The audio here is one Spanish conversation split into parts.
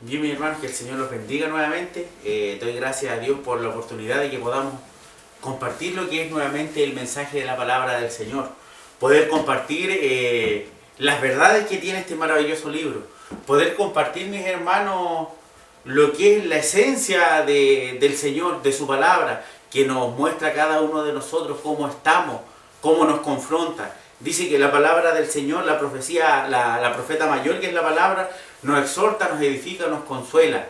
Bien, mis hermanos, que el Señor los bendiga nuevamente. Doy gracias a Dios por la oportunidad de que podamos compartir lo que es nuevamente el mensaje de la palabra del Señor. Poder compartir las verdades que tiene este maravilloso libro. Poder compartir, mis hermanos, lo que es la esencia del Señor, de su palabra, que nos muestra a cada uno de nosotros cómo estamos, cómo nos confronta. Dice que la palabra del Señor, la profecía, la profeta mayor, que es la palabra, nos exhorta, nos edifica, nos consuela.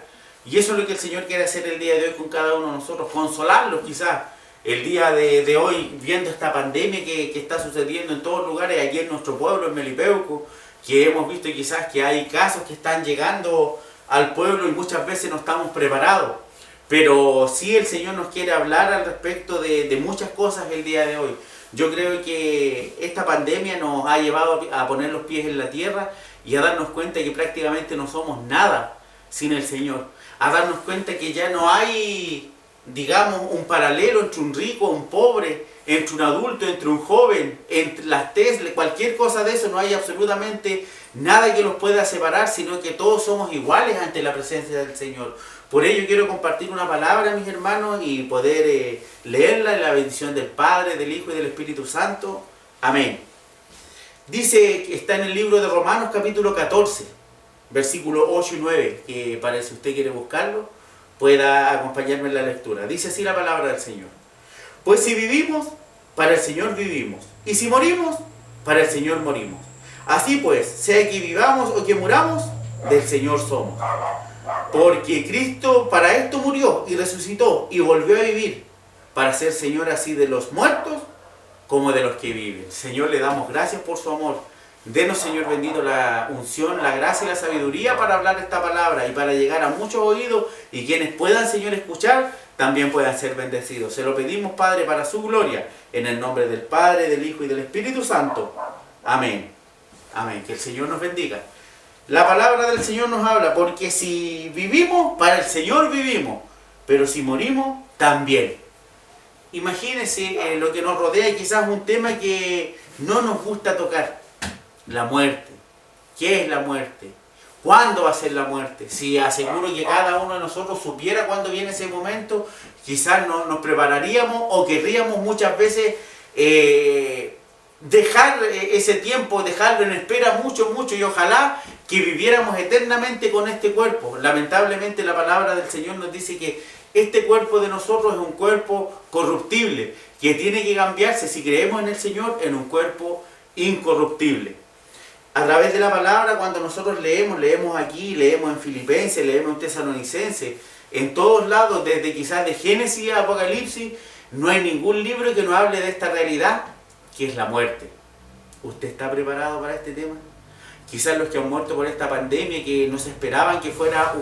Y eso es lo que el Señor quiere hacer el día de hoy con cada uno de nosotros, consolarlos quizás. El día de hoy, viendo esta pandemia que está sucediendo en todos lugares, aquí en nuestro pueblo, en Melipeuco, que hemos visto quizás que hay casos que están llegando al pueblo y muchas veces no estamos preparados. Pero sí el Señor nos quiere hablar al respecto de muchas cosas el día de hoy. Yo creo que esta pandemia nos ha llevado a poner los pies en la tierra y a darnos cuenta que prácticamente no somos nada sin el Señor. A darnos cuenta que ya no hay, digamos, un paralelo entre un rico, un pobre, entre un adulto, entre un joven, entre las Tesla, cualquier cosa de eso. No hay absolutamente nada que los pueda separar, sino que todos somos iguales ante la presencia del Señor. Por ello quiero compartir una palabra, mis hermanos, y poder leerla en la bendición del Padre, del Hijo y del Espíritu Santo. Amén. Dice que está en el libro de Romanos capítulo 14, versículos 8 y 9, que para si usted quiere buscarlo, pueda acompañarme en la lectura. Dice así la palabra del Señor. Pues si vivimos, para el Señor vivimos, y si morimos, para el Señor morimos. Así pues, sea que vivamos o que muramos, del Señor somos. Porque Cristo para esto murió y resucitó y volvió a vivir, para ser Señor así de los muertos como de los que viven. Señor, le damos gracias por su amor. Denos, Señor bendito, la unción, la gracia y la sabiduría para hablar esta palabra y para llegar a muchos oídos, y quienes puedan, Señor, escuchar, también puedan ser bendecidos. Se lo pedimos, Padre, para su gloria, en el nombre del Padre, del Hijo y del Espíritu Santo. Amén. Amén. Que el Señor nos bendiga. La palabra del Señor nos habla, porque si vivimos, para el Señor vivimos, pero si morimos, también. Imagínense lo que nos rodea, y quizás un tema que no nos gusta tocar: la muerte. ¿Qué es la muerte? ¿Cuándo va a ser la muerte? Si aseguro que cada uno de nosotros supiera cuándo viene ese momento, quizás nos prepararíamos o querríamos muchas veces dejar ese tiempo, dejarlo en espera mucho, y ojalá que viviéramos eternamente con este cuerpo. Lamentablemente la palabra del Señor nos dice que este cuerpo de nosotros es un cuerpo corruptible, que tiene que cambiarse, si creemos en el Señor, en un cuerpo incorruptible. A través de la palabra, cuando nosotros leemos aquí, leemos en Filipenses, leemos en Tesalonicenses, en todos lados, desde quizás de Génesis a Apocalipsis, no hay ningún libro que nos hable de esta realidad, que es la muerte. ¿Usted está preparado para este tema? Quizás los que han muerto por esta pandemia, que no se esperaban que fuera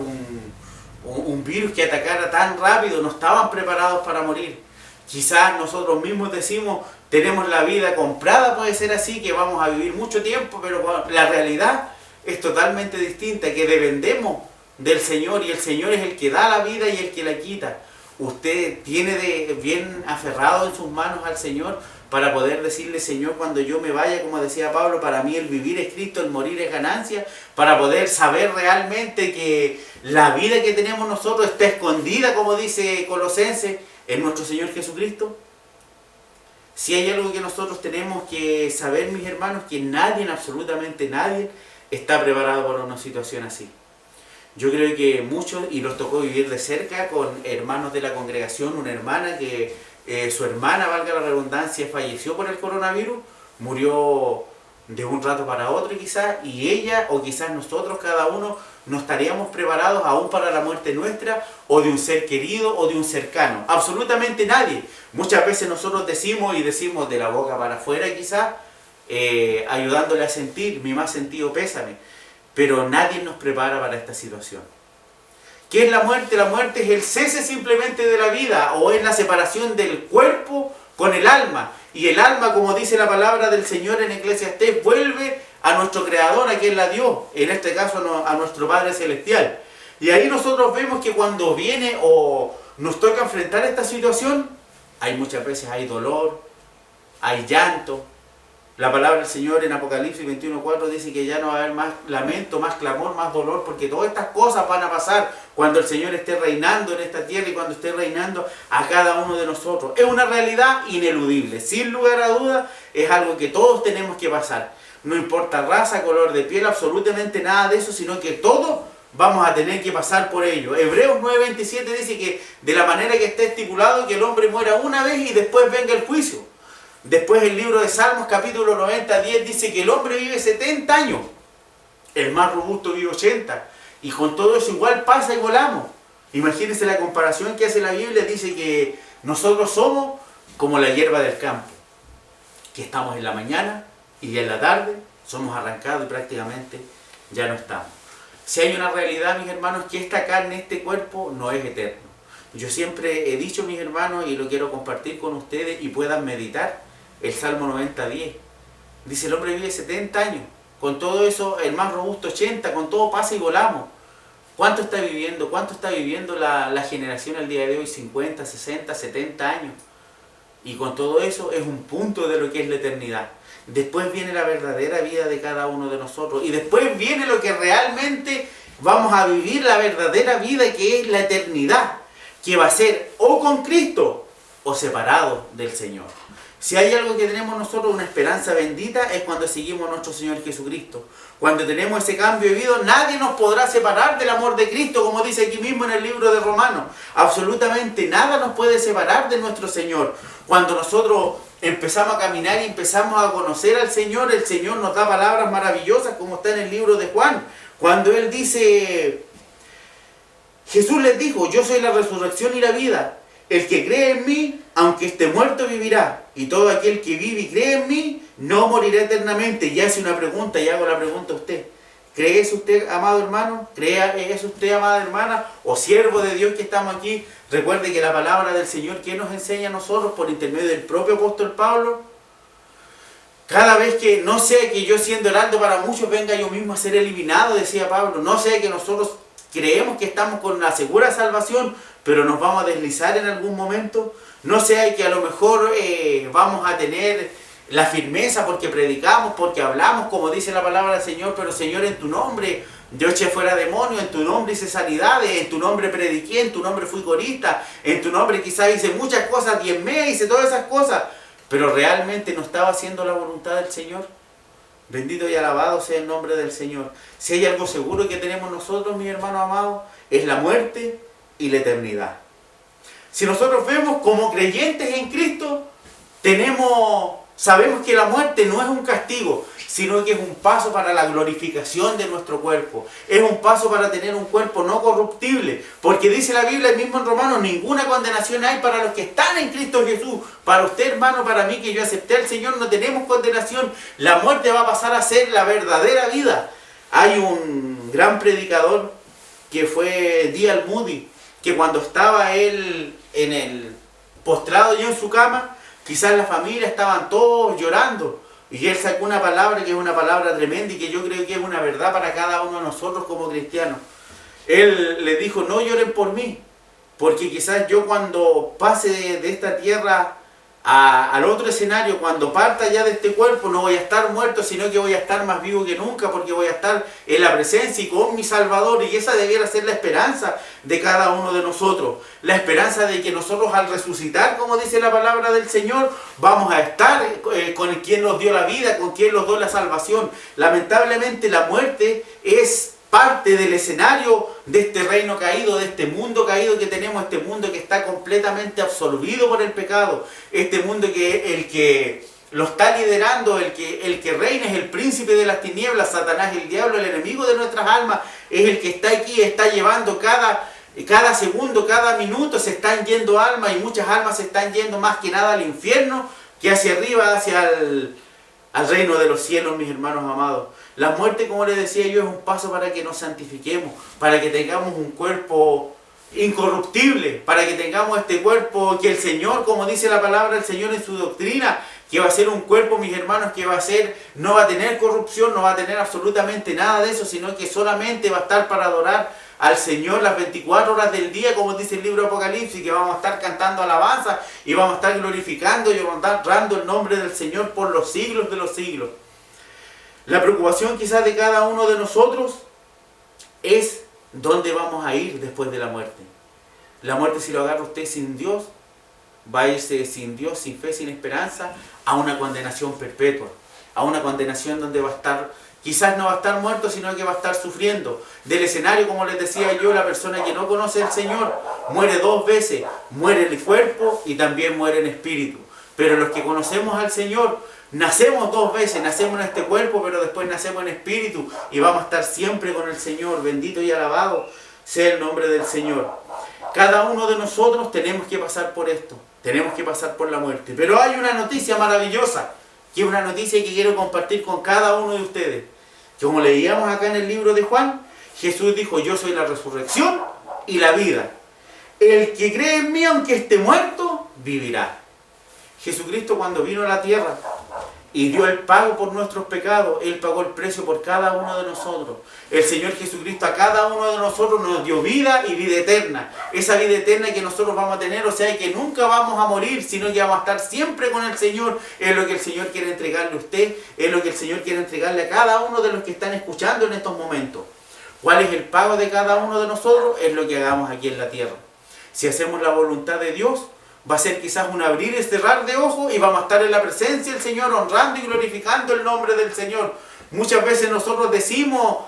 un virus que atacara tan rápido, no estaban preparados para morir. Quizás nosotros mismos decimos, tenemos la vida comprada, puede ser así, que vamos a vivir mucho tiempo, pero la realidad es totalmente distinta, que dependemos del Señor, y el Señor es el que da la vida y el que la quita. Usted tiene bien aferrado en sus manos al Señor para poder decirle: Señor, cuando yo me vaya, como decía Pablo, para mí el vivir es Cristo, el morir es ganancia, para poder saber realmente que la vida que tenemos nosotros está escondida, como dice Colosenses, en nuestro Señor Jesucristo. Si hay algo que nosotros tenemos que saber, mis hermanos, que nadie, absolutamente nadie, está preparado para una situación así. Yo creo que muchos, y nos tocó vivir de cerca con hermanos de la congregación, una hermana que su hermana, valga la redundancia, falleció por el coronavirus, murió de un rato para otro quizás, y ella, o quizás nosotros, cada uno, no estaríamos preparados aún para la muerte nuestra, o de un ser querido, o de un cercano. Absolutamente nadie. Muchas veces nosotros decimos, y decimos de la boca para afuera quizás, ayudándole a sentir mi más sentido pésame, pero nadie nos prepara para esta situación. ¿Qué es la muerte? La muerte es el cese simplemente de la vida, o es la separación del cuerpo con el alma. Y el alma, como dice la palabra del Señor en Eclesiastés, vuelve a nuestro Creador, a quien la dio, en este caso a nuestro Padre Celestial. Y ahí nosotros vemos que cuando viene o nos toca enfrentar esta situación, hay muchas veces hay dolor, hay llanto, La palabra del Señor en Apocalipsis 21:4 dice que ya no va a haber más lamento, más clamor, más dolor, porque todas estas cosas van a pasar cuando el Señor esté reinando en esta tierra y cuando esté reinando a cada uno de nosotros. Es una realidad ineludible, sin lugar a dudas, es algo que todos tenemos que pasar. No importa raza, color de piel, absolutamente nada de eso, sino que todos vamos a tener que pasar por ello. Hebreos 9:27 dice que de la manera que está estipulado que el hombre muera una vez y después venga el juicio. Después el libro de Salmos capítulo 90:10 dice que el hombre vive 70 años, el más robusto vive 80, y con todo eso igual pasa y volamos. Imagínense la comparación que hace la Biblia, dice que nosotros somos como la hierba del campo, que estamos en la mañana y en la tarde somos arrancados y prácticamente ya no estamos. Si hay una realidad, mis hermanos, que esta carne, este cuerpo no es eterno. Yo siempre he dicho, mis hermanos, y lo quiero compartir con ustedes y puedan meditar, el Salmo 90:10. Dice, el hombre vive 70 años, con todo eso el más robusto 80, con todo pasa y volamos. ¿Cuánto está viviendo? ¿Cuánto está viviendo la generación al día de hoy? 50, 60, 70 años. Y con todo eso es un punto de lo que es la eternidad. Después viene la verdadera vida de cada uno de nosotros. Y después viene lo que realmente vamos a vivir, la verdadera vida, que es la eternidad, que va a ser o con Cristo o separado del Señor. Si hay algo que tenemos nosotros, una esperanza bendita, es cuando seguimos a nuestro Señor Jesucristo. Cuando tenemos ese cambio de vida, nadie nos podrá separar del amor de Cristo, como dice aquí mismo en el libro de Romanos. Absolutamente nada nos puede separar de nuestro Señor. Cuando nosotros empezamos a caminar y empezamos a conocer al Señor, el Señor nos da palabras maravillosas, como está en el libro de Juan. Cuando Él dice, Jesús les dijo, yo soy la resurrección y la vida. El que cree en mí, aunque esté muerto, vivirá. Y todo aquel que vive y cree en mí, no morirá eternamente. Y hace una pregunta, y hago la pregunta a usted. ¿Cree eso usted, amado hermano? ¿Cree eso usted, amada hermana? ¿O siervo de Dios que estamos aquí? Recuerde que la palabra del Señor, ¿quién nos enseña a nosotros? Por intermedio del propio apóstol Pablo. Cada vez que, no sea que yo siendo heraldo para muchos venga yo mismo a ser eliminado, decía Pablo. No sea que nosotros creemos que estamos con una segura salvación, pero nos vamos a deslizar en algún momento. No sea que a lo mejor vamos a tener la firmeza porque predicamos, porque hablamos, como dice la palabra del Señor, pero Señor, en tu nombre yo eché fuera demonios, en tu nombre hice sanidades, en tu nombre prediqué, en tu nombre fui corista, en tu nombre quizás hice muchas cosas, diezmé, hice todas esas cosas, pero realmente no estaba haciendo la voluntad del Señor. Bendito y alabado sea el nombre del Señor. Si hay algo seguro que tenemos nosotros, mis hermanos amados, es la muerte y la eternidad. Si nosotros vemos como creyentes en Cristo, sabemos que la muerte no es un castigo, sino que es un paso para la glorificación de nuestro cuerpo. Es un paso para tener un cuerpo no corruptible, porque dice la Biblia, mismo en Romanos, ninguna condenación hay para los que están en Cristo Jesús. Para usted, hermano, para mí, que yo acepté al Señor, no tenemos condenación. La muerte va a pasar a ser la verdadera vida. Hay un gran predicador que fue D.L. Moody, que cuando estaba él en el postrado ya en su cama, quizás la familia estaban todos llorando, y él sacó una palabra que es una palabra tremenda y que yo creo que es una verdad para cada uno de nosotros como cristianos. Él le dijo, no lloren por mí, porque quizás yo cuando pase de esta tierra al otro escenario, cuando parta ya de este cuerpo, no voy a estar muerto, sino que voy a estar más vivo que nunca, porque voy a estar en la presencia y con mi Salvador. Y esa debiera ser la esperanza de cada uno de nosotros, la esperanza de que nosotros al resucitar, como dice la palabra del Señor, vamos a estar con quien nos dio la vida, con quien nos dio la salvación. Lamentablemente la muerte es parte del escenario de este reino caído, de este mundo caído que tenemos, este mundo que está completamente absorbido por el pecado, este mundo que el que lo está liderando, el que reina es el príncipe de las tinieblas, Satanás, el diablo, el enemigo de nuestras almas, es el que está aquí, está llevando cada segundo, cada minuto, se están yendo almas, y muchas almas se están yendo más que nada al infierno que hacia arriba, hacia al reino de los cielos, mis hermanos amados. La muerte, como les decía yo, es un paso para que nos santifiquemos, para que tengamos un cuerpo incorruptible, para que tengamos este cuerpo que el Señor, como dice la palabra del Señor en su doctrina, que va a ser un cuerpo, mis hermanos, que no va a tener corrupción, no va a tener absolutamente nada de eso, sino que solamente va a estar para adorar al Señor las 24 horas del día, como dice el libro de Apocalipsis, que vamos a estar cantando alabanza y vamos a estar glorificando y honrando el nombre del Señor por los siglos de los siglos. La preocupación quizás de cada uno de nosotros es dónde vamos a ir después de la muerte. La muerte, si lo agarra usted sin Dios, va a irse sin Dios, sin fe, sin esperanza, a una condenación perpetua, a una condenación donde va a estar, quizás no va a estar muerto, sino que va a estar sufriendo. Del escenario, como les decía yo, la persona que no conoce al Señor muere 2 veces, muere en el cuerpo y también muere en espíritu. Pero los que conocemos al Señor, nacemos 2 veces, nacemos en este cuerpo, pero después nacemos en espíritu y vamos a estar siempre con el Señor. Bendito y alabado sea el nombre del Señor. Cada uno de nosotros tenemos que pasar por esto, tenemos que pasar por la muerte. Pero hay una noticia maravillosa, que es una noticia que quiero compartir con cada uno de ustedes. Como leíamos acá en el libro de Juan, Jesús dijo: yo soy la resurrección y la vida. El que cree en mí, aunque esté muerto, vivirá. Jesucristo, cuando vino a la tierra y dio el pago por nuestros pecados, Él pagó el precio por cada uno de nosotros. El Señor Jesucristo a cada uno de nosotros nos dio vida y vida eterna. Esa vida eterna que nosotros vamos a tener, o sea que nunca vamos a morir, sino que vamos a estar siempre con el Señor. Es lo que el Señor quiere entregarle a usted, es lo que el Señor quiere entregarle a cada uno de los que están escuchando en estos momentos. ¿Cuál es el pago de cada uno de nosotros? Es lo que hagamos aquí en la tierra. Si hacemos la voluntad de Dios, va a ser quizás un abrir y cerrar de ojos y vamos a estar en la presencia del Señor, honrando y glorificando el nombre del Señor. Muchas veces nosotros decimos,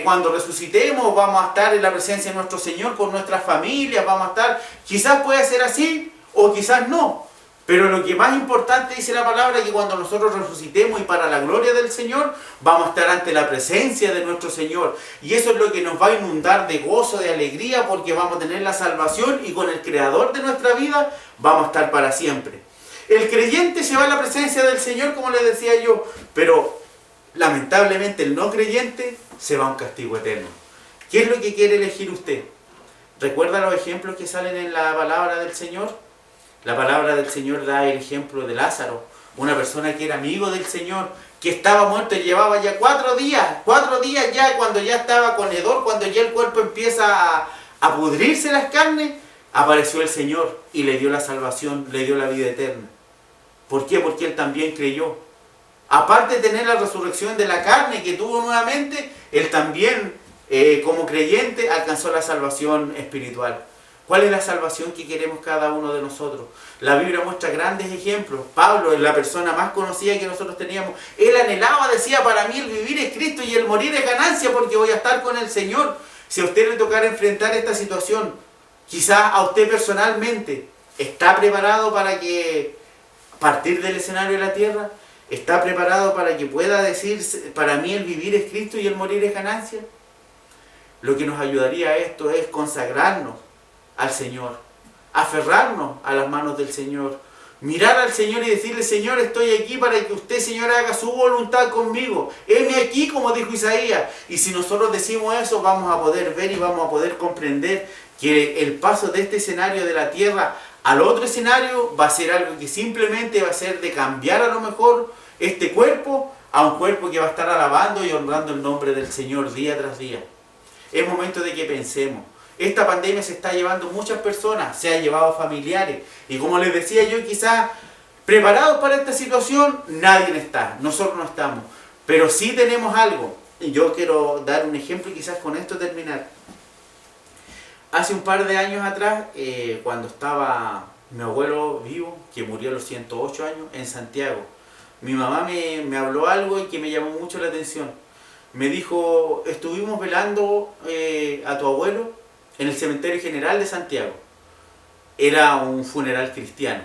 cuando resucitemos vamos a estar en la presencia de nuestro Señor con nuestras familias, vamos a estar, quizás puede ser así o quizás no. Pero lo que más importante dice la palabra es que cuando nosotros resucitemos y para la gloria del Señor, vamos a estar ante la presencia de nuestro Señor. Y eso es lo que nos va a inundar de gozo, de alegría, porque vamos a tener la salvación y con el Creador de nuestra vida vamos a estar para siempre. El creyente se va a la presencia del Señor, como les decía yo, pero lamentablemente el no creyente se va a un castigo eterno. ¿Qué es lo que quiere elegir usted? ¿Recuerda los ejemplos que salen en la palabra del Señor? La palabra del Señor da el ejemplo de Lázaro, una persona que era amigo del Señor, que estaba muerto y llevaba ya 4 días ya, cuando ya estaba con hedor, cuando ya el cuerpo empieza a pudrirse las carnes, apareció el Señor y le dio la salvación, le dio la vida eterna. ¿Por qué? Porque él también creyó. Aparte de tener la resurrección de la carne que tuvo nuevamente, él también, como creyente, alcanzó la salvación espiritual. ¿Cuál es la salvación que queremos cada uno de nosotros? La Biblia muestra grandes ejemplos. Pablo es la persona más conocida que nosotros teníamos. Él anhelaba, decía: para mí el vivir es Cristo y el morir es ganancia, porque voy a estar con el Señor. Si a usted le tocara enfrentar esta situación, quizás a usted personalmente, ¿está preparado para que partir del escenario de la tierra? ¿Está preparado para que pueda decir: para mí el vivir es Cristo y el morir es ganancia? Lo que nos ayudaría a esto es consagrarnos al Señor, aferrarnos a las manos del Señor, mirar al Señor y decirle: Señor, estoy aquí para que usted, Señor, haga su voluntad conmigo. Heme aquí, como dijo Isaías. Y si nosotros decimos eso, vamos a poder ver y vamos a poder comprender que el paso de este escenario de la tierra al otro escenario va a ser algo que simplemente va a ser de cambiar a lo mejor este cuerpo a un cuerpo que va a estar alabando y honrando el nombre del Señor día tras día. Es momento de que pensemos. Esta pandemia se está llevando muchas personas, se ha llevado familiares. Y como les decía yo, quizás preparados para esta situación, nadie está. Nosotros no estamos. Pero sí tenemos algo. Y yo quiero dar un ejemplo y quizás con esto terminar. Hace un par de años atrás, cuando estaba mi abuelo vivo, que murió a los 108 años, en Santiago, mi mamá me habló algo y que me llamó mucho la atención. Me dijo: estuvimos velando a tu abuelo en el Cementerio General de Santiago. Era un funeral cristiano.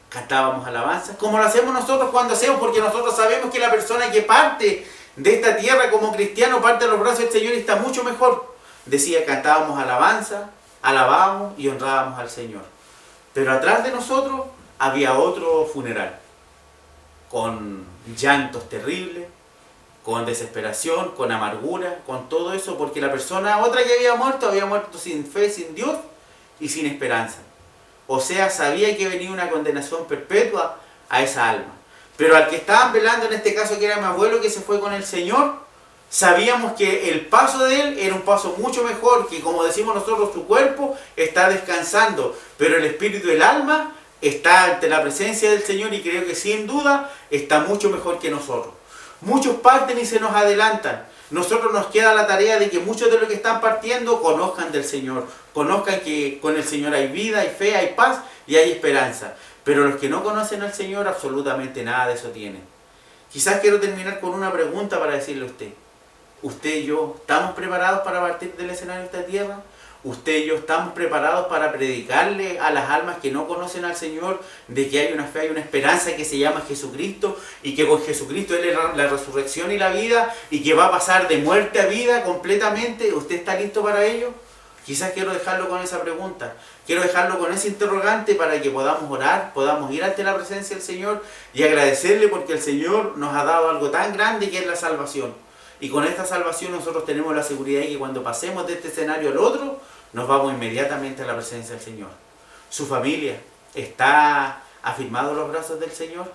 Cantábamos alabanzas, como lo hacemos nosotros cuando hacemos, porque nosotros sabemos que la persona que parte de esta tierra como cristiano parte a los brazos del Señor y está mucho mejor. Decía, cantábamos alabanza, alabábamos y honrábamos al Señor. Pero atrás de nosotros había otro funeral, con llantos terribles, con desesperación, con amargura, con todo eso, porque la persona otra que había muerto sin fe, sin Dios y sin esperanza. O sea, sabía que venía una condenación perpetua a esa alma. Pero al que estaban velando, en este caso que era mi abuelo, que se fue con el Señor, Sabíamos que el paso de Él era un paso mucho mejor, que como decimos nosotros, su cuerpo está descansando, pero el espíritu y el alma está ante la presencia del Señor y creo que sin duda está mucho mejor que nosotros. Muchos parten y se nos adelantan. Nosotros nos queda la tarea de que muchos de los que están partiendo conozcan del Señor, conozcan que con el Señor hay vida, hay fe, hay paz y hay esperanza. Pero los que no conocen al Señor absolutamente nada de eso tienen. Quizás quiero terminar con una pregunta para decirle a usted. ¿Usted y yo estamos preparados para partir del escenario de esta tierra? ¿Usted y yo estamos preparados para predicarle a las almas que no conocen al Señor de que hay una fe, hay una esperanza que se llama Jesucristo y que con Jesucristo Él es la resurrección y la vida y que va a pasar de muerte a vida completamente? ¿Usted está listo para ello? Quizás quiero dejarlo con esa pregunta, quiero dejarlo con ese interrogante para que podamos orar, podamos ir ante la presencia del Señor y agradecerle porque el Señor nos ha dado algo tan grande que es la salvación. Y con esta salvación nosotros tenemos la seguridad de que cuando pasemos de este escenario al otro, nos vamos inmediatamente a la presencia del Señor. Su familia está afirmado en los brazos del Señor.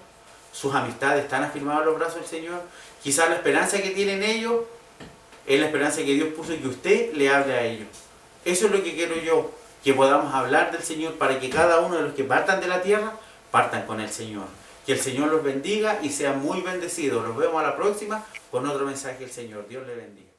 Sus amistades están afirmadas en los brazos del Señor. Quizás la esperanza que tienen ellos es la esperanza que Dios puso y que usted le hable a ellos. Eso es lo que quiero yo, que podamos hablar del Señor para que cada uno de los que partan de la tierra, partan con el Señor. Que el Señor los bendiga y sean muy bendecidos. Nos vemos a la próxima con otro mensaje del Señor. Dios le bendiga.